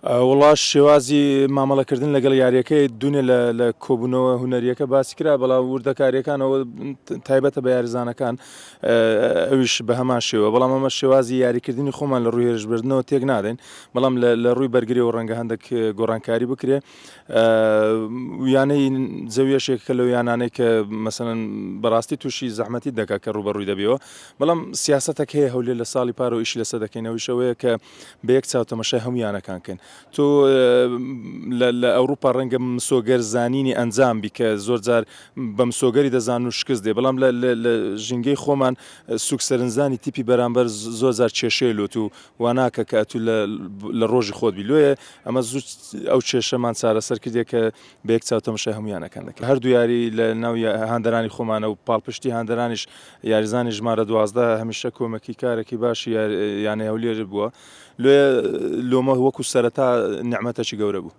وڵا شێوازی مامەڵەکردن لەگەڵ یاریەکەی دوێنێ لە کۆبوونەوە هونەریەکە باسی کرا، بەڵام وردەکاریەکانەوە تایبەتە بە یاریزانەکان ئەویش بە هەمان شێوە، بەڵام ئەمە شێوازی یاریکردنی خۆمان لە ڕووی هێرشبردنەوە تێک نادەین، بەڵام لە ڕووی بەرگریەوە ڕەنگە هەندێک گۆڕانکاری بکرێ. یانەی زەویەشێکە لەو یانانەی کە مەسەڵەن بەڕاستی تووشی زەحمەتی دەکات کە ڕوبەڕووی دەبێەوە، بەڵام سیاسەتێک هەیە هەولێر لە ساڵی پارەوە ئیشی لەسەر دەکەینەوە شەوەیە کە بە یەک چاو تەماشای هەموو یانەکانکەن. تۆ لە ئەوروپا ڕەنگە مسۆگەر زانینی ئەنجام بی کە زۆر جار بە مسۆگەری دەزان و شکست دێ، بەڵام لە ژینگەی خۆمان سوک سەرنجانی تیپی بەرامبەر زۆر جار کێشەیە لۆت و واناکە کە ئەتوو لە ڕۆژی خۆت بی لێە ئەمە زوو ئەو کێشەمان چارەسەر کردێ کە بە یەک چاو تەماشای هەموویانەکان دەکەن. هەردوو یاری لە ناو هاندەرانی خۆمانە و پاڵپشتی هاندەرانیش یاریزانی ژمارە 12 هەمیشە کۆمەکی کارێکی باشی یانەی هەولێر بووە. لۆمە وەکو سەرەتا نیعمەتێکی گەورە بوو.